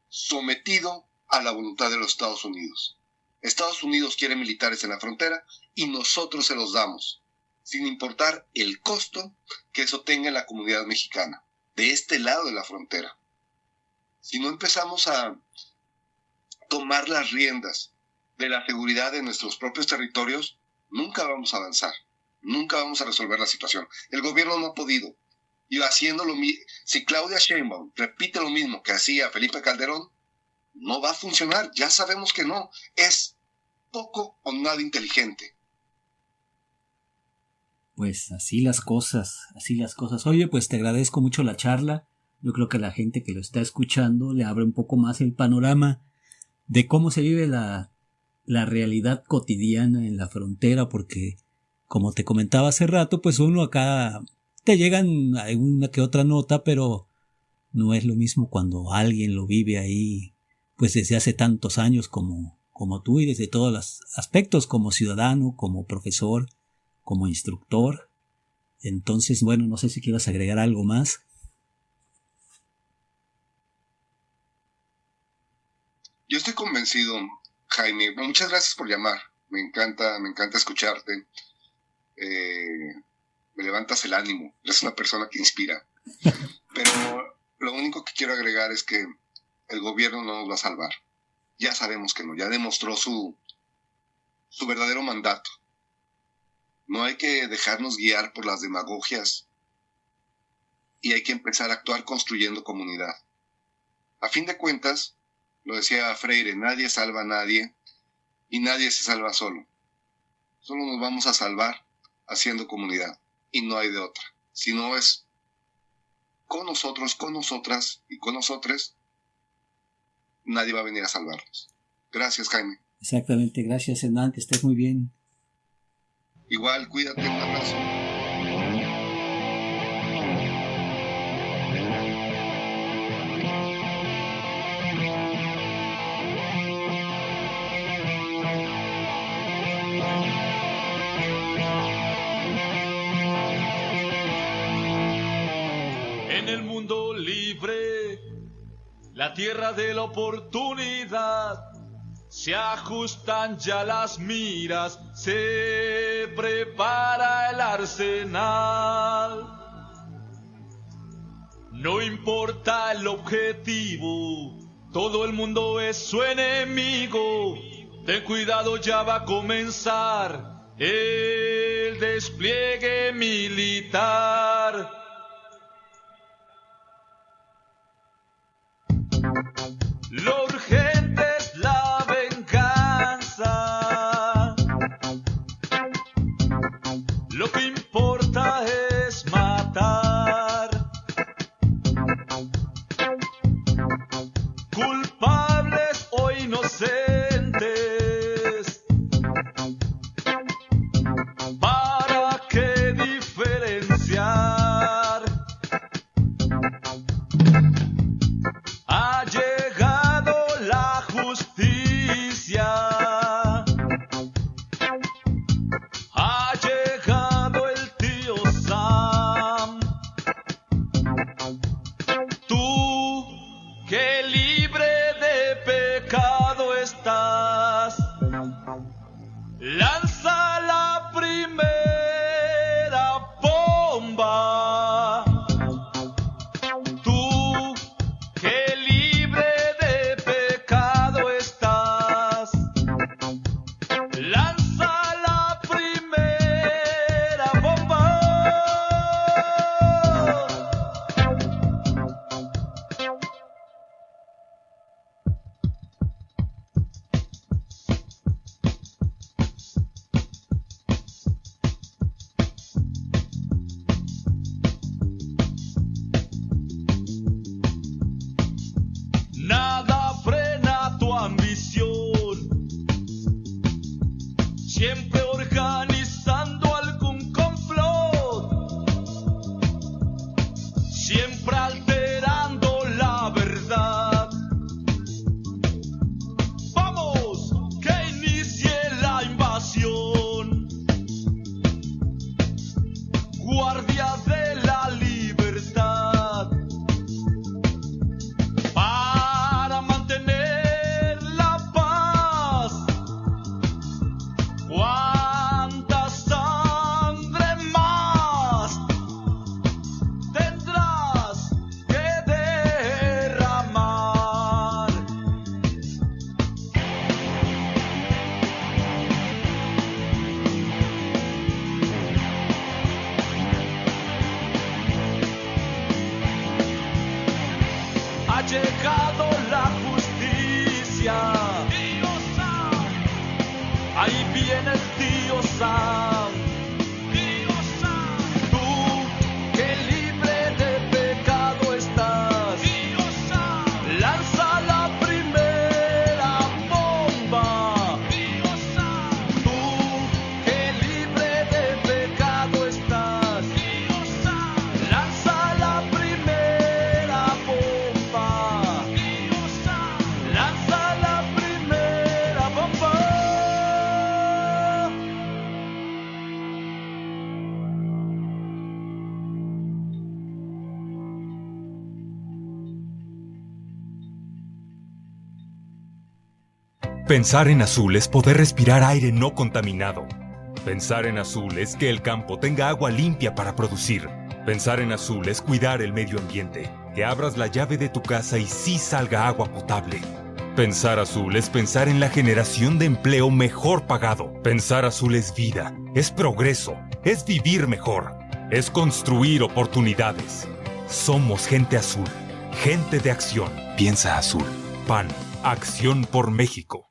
sometido a la voluntad de los Estados Unidos. Estados Unidos quiere militares en la frontera y nosotros se los damos, sin importar el costo que eso tenga en la comunidad mexicana, de este lado de la frontera. Si no empezamos a tomar las riendas de la seguridad de nuestros propios territorios, nunca vamos a avanzar. Nunca vamos a resolver la situación. El gobierno no ha podido. Y haciendo lo mismo, si Claudia Sheinbaum repite lo mismo que hacía Felipe Calderón, no va a funcionar. Ya sabemos que no. Es poco o nada inteligente. Pues así las cosas. Oye, pues te agradezco mucho la charla. Yo creo que a la gente que lo está escuchando le abre un poco más el panorama de cómo se vive la realidad cotidiana en la frontera, porque como te comentaba hace rato, pues uno acá te llegan una que otra nota, pero no es lo mismo cuando alguien lo vive ahí, pues desde hace tantos años como tú y desde todos los aspectos, como ciudadano, como profesor, como instructor. Entonces, bueno, no sé si quieras agregar algo más. Yo estoy convencido, Jaime. Muchas gracias por llamar. Me encanta escucharte. Me levantas el ánimo. Eres una persona que inspira. Pero lo único que quiero agregar es que el gobierno no nos va a salvar. Ya sabemos que no. Ya demostró su verdadero mandato. No hay que dejarnos guiar por las demagogias y hay que empezar a actuar construyendo comunidad. A fin de cuentas, lo decía Freire, nadie salva a nadie y nadie se salva solo. Solo nos vamos a salvar haciendo comunidad y no hay de otra. Si no es con nosotros, con nosotras y con nosotres, nadie va a venir a salvarnos. Gracias, Jaime. Exactamente, gracias, Hernán, que estés muy bien. Igual, cuídate, un abrazo. En el mundo libre, la tierra de la oportunidad, se ajustan ya las miras, se prepara el arsenal. No importa el objetivo, todo el mundo es su enemigo. Ten cuidado, ya va a comenzar el despliegue militar. Lo urgente es la Lanza la primera bomba. Tú que libre de pecado estás. Lanza la primera bomba. Nada frena tu ambición, siempre organizando algún complot, siempre alterando la verdad. Vamos, que inicie la invasión, guardias de la libertad. Para mantener la paz, ¿cuánta sangre más tendrás que derramar? Ha llegado la justicia. Tío Sam. Ahí viene el tío Sam. Tío Sam. Tú que libre de pecado estás. Tío Sam. Lanza la primera bomba. Tío Sam. Tú que libre de pecado estás. Tío Sam. Lanza la primera bomba. Lanza la primera bomba. Pensar en azul es poder respirar aire no contaminado. Pensar en azul es que el campo tenga agua limpia para producir. Pensar en azul es cuidar el medio ambiente, que abras la llave de tu casa y sí salga agua potable. Pensar azul es pensar en la generación de empleo mejor pagado. Pensar azul es vida, es progreso, es vivir mejor, es construir oportunidades. Somos gente azul, gente de acción. Piensa azul. PAN, Acción por México.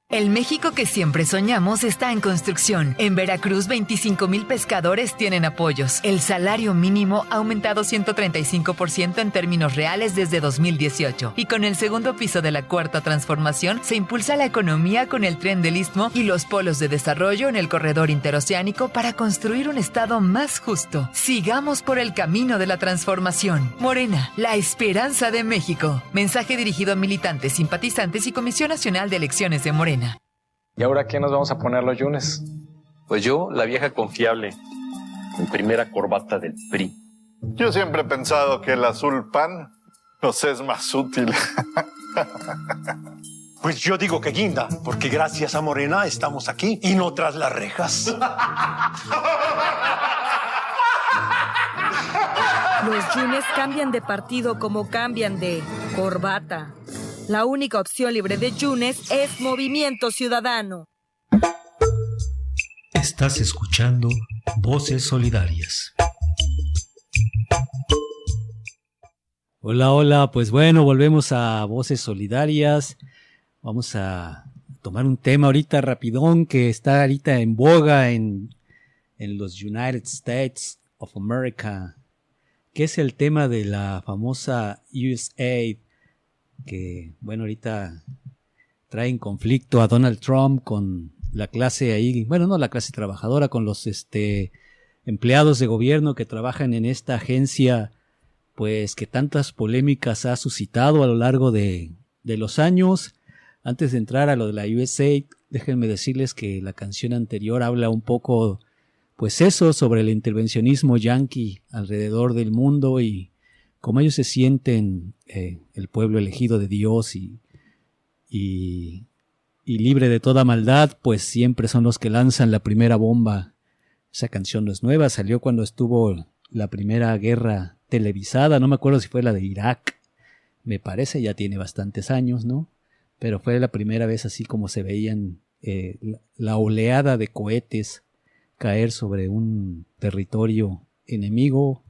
El México que siempre soñamos está en construcción. En Veracruz, 25,000 pescadores tienen apoyos. El salario mínimo ha aumentado 135% en términos reales desde 2018. Y con el segundo piso de la Cuarta Transformación, se impulsa la economía con el Tren del Istmo y los polos de desarrollo en el corredor interoceánico para construir un estado más justo. Sigamos por el camino de la transformación. Morena, la esperanza de México. Mensaje dirigido a militantes, simpatizantes y Comisión Nacional de Elecciones de Morena. ¿Y ahora qué nos vamos a poner los yunes? Pues yo, la vieja confiable, mi primera corbata del PRI. Yo siempre he pensado que el azul pan nos es más útil. Pues yo digo que guinda, porque gracias a Morena estamos aquí y no tras las rejas. Los yunes cambian de partido como cambian de corbata. La única opción libre de yunes es Movimiento Ciudadano. Estás escuchando Voces Solidarias. Hola, hola, pues bueno, volvemos a Voces Solidarias. Vamos a tomar un tema ahorita rapidón que está ahorita en boga en los United States of America, que es el tema de la famosa USAID, que bueno, ahorita trae en conflicto a Donald Trump con la clase ahí, bueno, no la clase trabajadora, con los empleados de gobierno que trabajan en esta agencia, pues que tantas polémicas ha suscitado a lo largo de los años. Antes de entrar a lo de la USAID, déjenme decirles que la canción anterior habla un poco, pues eso, sobre el intervencionismo yanqui alrededor del mundo y cómo ellos se sienten el pueblo elegido de Dios y y libre de toda maldad, pues siempre son los que lanzan la primera bomba. Esa canción no es nueva, salió cuando estuvo la primera guerra televisada, no me acuerdo si fue la de Irak, me parece, ya tiene bastantes años, ¿no? Pero fue la primera vez así como se veían la oleada de cohetes caer sobre un territorio enemigo.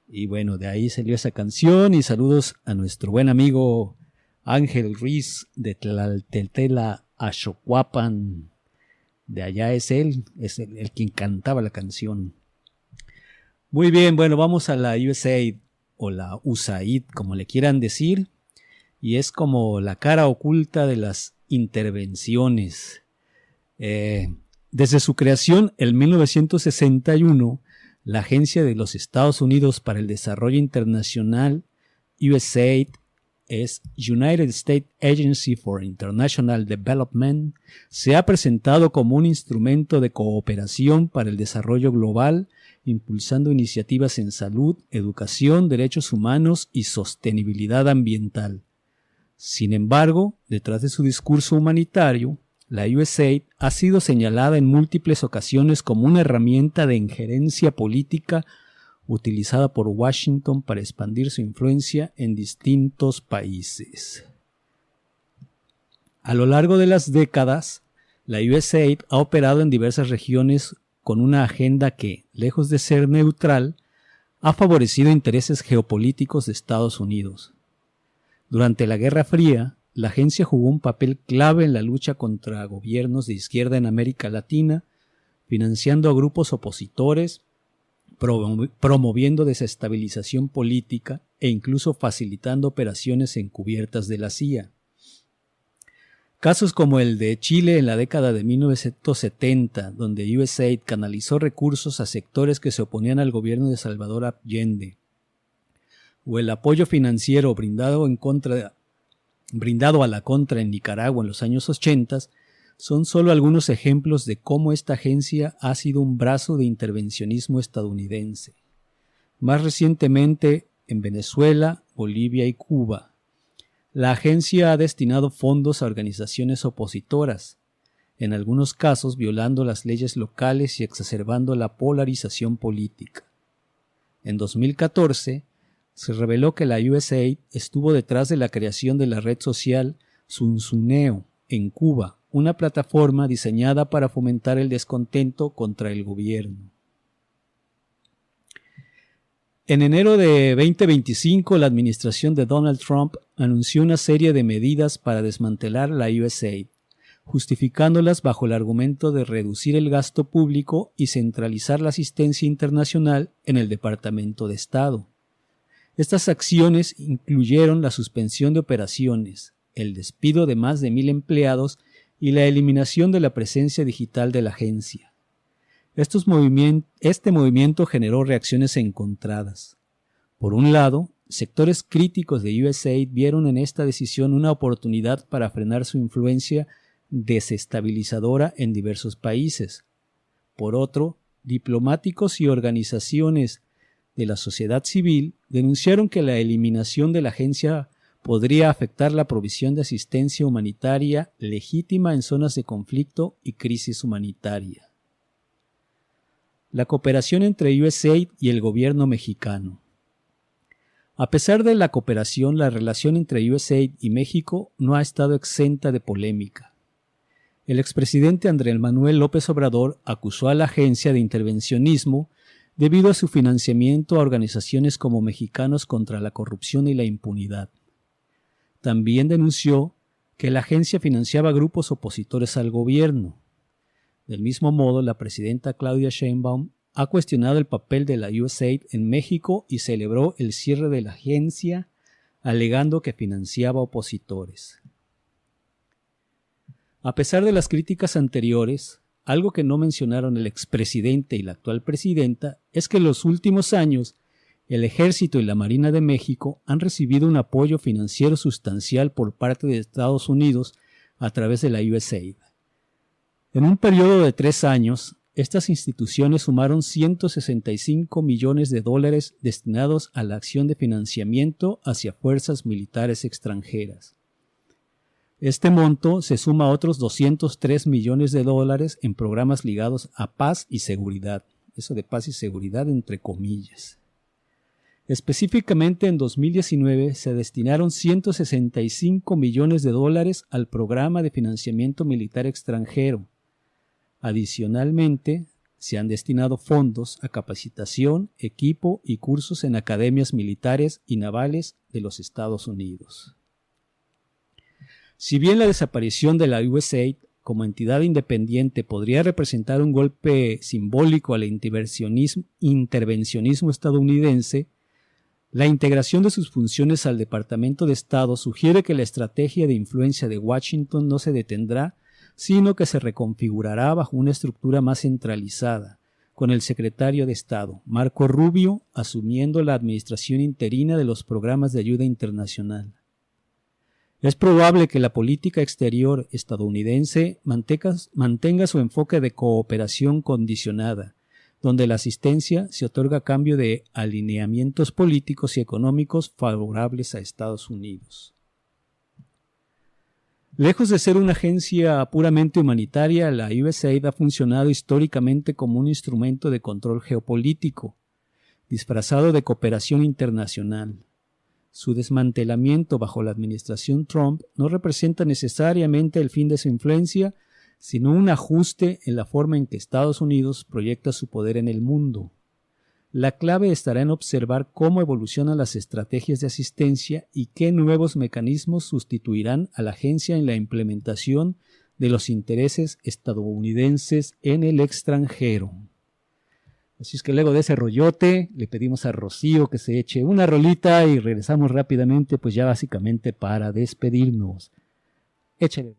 Y bueno, de ahí salió esa canción. Y saludos a nuestro buen amigo Ángel Ruiz de Tlalteltela, Axocuapan. De allá es él, el quien cantaba la canción. Muy bien, bueno, vamos a la USAID o la USAID, como le quieran decir. Y es como la cara oculta de las intervenciones. Desde su creación en 1961, la Agencia de los Estados Unidos para el Desarrollo Internacional, USAID, es United States Agency for International Development, se ha presentado como un instrumento de cooperación para el desarrollo global, impulsando iniciativas en salud, educación, derechos humanos y sostenibilidad ambiental. Sin embargo, detrás de su discurso humanitario, la USAID ha sido señalada en múltiples ocasiones como una herramienta de injerencia política utilizada por Washington para expandir su influencia en distintos países. A lo largo de las décadas, la USAID ha operado en diversas regiones con una agenda que, lejos de ser neutral, ha favorecido intereses geopolíticos de Estados Unidos. Durante la Guerra Fría, la agencia jugó un papel clave en la lucha contra gobiernos de izquierda en América Latina, financiando a grupos opositores, promoviendo desestabilización política e incluso facilitando operaciones encubiertas de la CIA. Casos como el de Chile en la década de 1970, donde USAID canalizó recursos a sectores que se oponían al gobierno de Salvador Allende, o el apoyo financiero brindado a la contra en Nicaragua en los años 80, son solo algunos ejemplos de cómo esta agencia ha sido un brazo de intervencionismo estadounidense. Más recientemente, en Venezuela, Bolivia y Cuba, la agencia ha destinado fondos a organizaciones opositoras, en algunos casos violando las leyes locales y exacerbando la polarización política. En 2014, se reveló que la USAID estuvo detrás de la creación de la red social Zunzuneo en Cuba, una plataforma diseñada para fomentar el descontento contra el gobierno. En enero de 2025, la administración de Donald Trump anunció una serie de medidas para desmantelar la USAID, justificándolas bajo el argumento de reducir el gasto público y centralizar la asistencia internacional en el Departamento de Estado. Estas acciones incluyeron la suspensión de operaciones, el despido de más de 1,000 empleados y la eliminación de la presencia digital de la agencia. Este movimiento generó reacciones encontradas. Por un lado, sectores críticos de USAID vieron en esta decisión una oportunidad para frenar su influencia desestabilizadora en diversos países. Por otro, diplomáticos y organizaciones de la sociedad civil denunciaron que la eliminación de la agencia podría afectar la provisión de asistencia humanitaria legítima en zonas de conflicto y crisis humanitaria. La cooperación entre USAID y el gobierno mexicano. A pesar de la cooperación, la relación entre USAID y México no ha estado exenta de polémica. El expresidente Andrés Manuel López Obrador acusó a la agencia de intervencionismo debido a su financiamiento a organizaciones como Mexicanos contra la Corrupción y la Impunidad. También denunció que la agencia financiaba grupos opositores al gobierno. Del mismo modo, la presidenta Claudia Sheinbaum ha cuestionado el papel de la USAID en México y celebró el cierre de la agencia, alegando que financiaba opositores. A pesar de las críticas anteriores, algo que no mencionaron el expresidente y la actual presidenta es que en los últimos años el Ejército y la Marina de México han recibido un apoyo financiero sustancial por parte de Estados Unidos a través de la USAID. En un periodo de 3 años, estas instituciones sumaron $165 millones destinados a la acción de financiamiento hacia fuerzas militares extranjeras. Este monto se suma a otros 203 millones de dólares en programas ligados a paz y seguridad. Eso de paz y seguridad entre comillas. Específicamente en 2019 se destinaron 165 millones de dólares al programa de financiamiento militar extranjero. Adicionalmente, se han destinado fondos a capacitación, equipo y cursos en academias militares y navales de los Estados Unidos. Si bien la desaparición de la USAID como entidad independiente podría representar un golpe simbólico al intervencionismo estadounidense, la integración de sus funciones al Departamento de Estado sugiere que la estrategia de influencia de Washington no se detendrá, sino que se reconfigurará bajo una estructura más centralizada, con el secretario de Estado, Marco Rubio, asumiendo la administración interina de los programas de ayuda internacional. Es probable que la política exterior estadounidense mantenga su enfoque de cooperación condicionada, donde la asistencia se otorga a cambio de alineamientos políticos y económicos favorables a Estados Unidos. Lejos de ser una agencia puramente humanitaria, la USAID ha funcionado históricamente como un instrumento de control geopolítico, disfrazado de cooperación internacional. Su desmantelamiento bajo la administración Trump no representa necesariamente el fin de su influencia, sino un ajuste en la forma en que Estados Unidos proyecta su poder en el mundo. La clave estará en observar cómo evolucionan las estrategias de asistencia y qué nuevos mecanismos sustituirán a la agencia en la implementación de los intereses estadounidenses en el extranjero. Así es que luego de ese rollote le pedimos a Rocío que se eche una rolita y regresamos rápidamente, pues ya básicamente para despedirnos. Échale.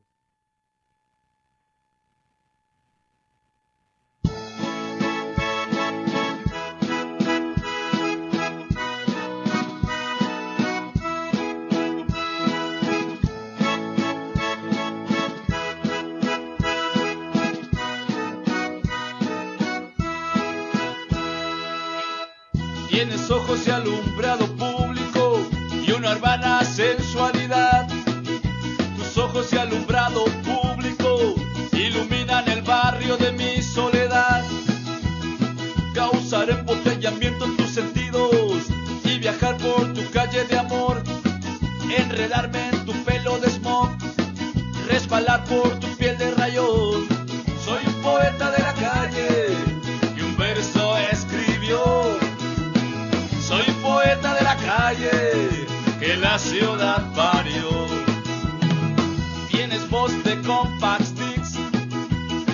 Tienes ojos y alumbrado público y una urbana sensualidad. Tus ojos y alumbrado público iluminan el barrio de mi soledad. Causar embotellamiento en tus sentidos y viajar por tu calle de amor. Enredarme en tu pelo de smog, resbalar por tu piel de rayón. Soy un poeta de la calle y un verso escribió. Soy poeta de la calle que la ciudad parió. Tienes voz de compact sticks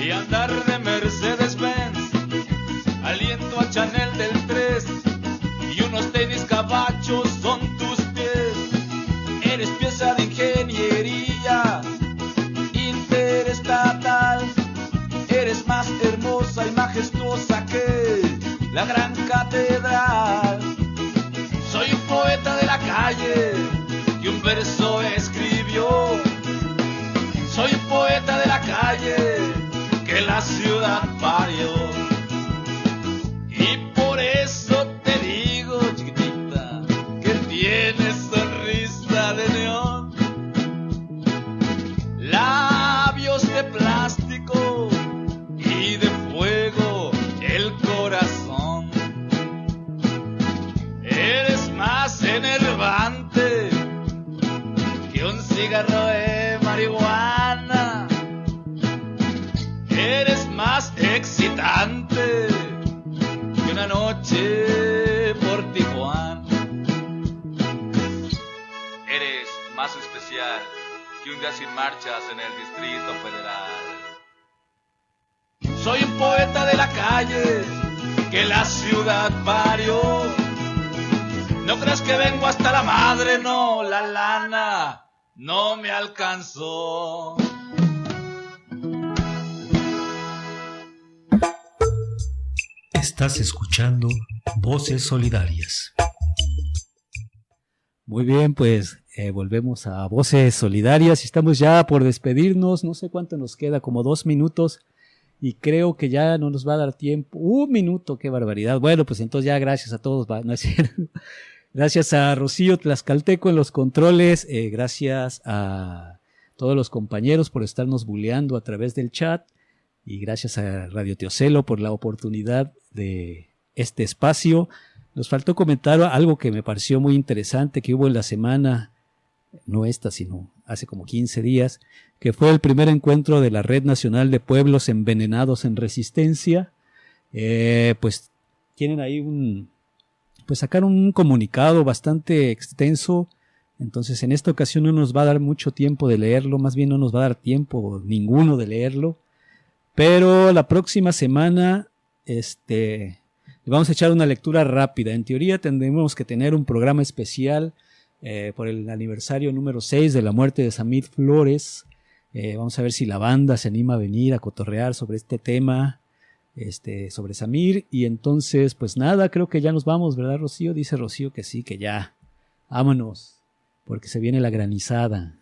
y andar de Mercedes-Benz, aliento a Chanel del 3 y unos tenis cabachos son tus pies. Eres pieza de ingeniería interestatal. Eres más hermosa y majestuosa que la gran catedral. Soy un poeta de la calle y un verso escribió. Soy un poeta de la calle que la ciudad parió. Y por eso te digo, chiquitita, que tienes sonrisa de neón, labios de plástico y de fuego el corazón. Eres más enervante que un cigarro de marihuana. Eres más excitante que una noche por Tijuana. Eres más especial que un día sin marchas en el Distrito Federal. Soy un poeta de la calle que la ciudad parió. No creas que vengo hasta la madre, no, la lana no me alcanzó. Estás escuchando Voces Solidarias. Muy bien, pues volvemos a Voces Solidarias y estamos ya por despedirnos. No sé cuánto nos queda, como 2 minutos. Y creo que ya no nos va a dar tiempo. 1 minuto, qué barbaridad. Bueno, pues entonces ya gracias a todos. No es cierto. Gracias a Rocío Tlaxcalteco en los controles. Gracias a todos los compañeros por estarnos buleando a través del chat y gracias a Radio Teocelo por la oportunidad de este espacio. Nos faltó comentar algo que me pareció muy interesante que hubo en la semana, no esta, sino hace como 15 días, que fue el primer encuentro de la Red Nacional de Pueblos Envenenados en Resistencia. Pues tienen ahí sacaron un comunicado bastante extenso. Entonces en esta ocasión no nos va a dar mucho tiempo de leerlo, más bien no nos va a dar tiempo ninguno de leerlo, pero la próxima semana le vamos a echar una lectura rápida. En teoría tendremos que tener un programa especial por el aniversario número 6 de la muerte de Samir Flores. Vamos a ver si la banda se anima a venir a cotorrear sobre este tema, sobre Samir, y entonces pues nada, creo que ya nos vamos, ¿verdad, Rocío? Dice Rocío que sí, que ya, vámonos. Porque se viene la granizada.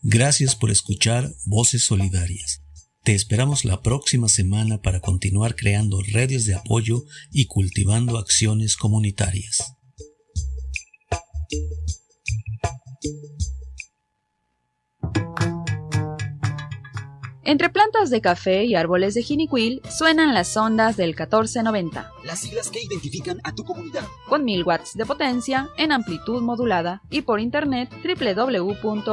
Gracias por escuchar Voces Solidarias. Te esperamos la próxima semana para continuar creando redes de apoyo y cultivando acciones comunitarias. Entre plantas de café y árboles de jinicuil suenan las ondas del 1490. Las siglas que identifican a tu comunidad. Con 1000 watts de potencia en amplitud modulada y por internet www.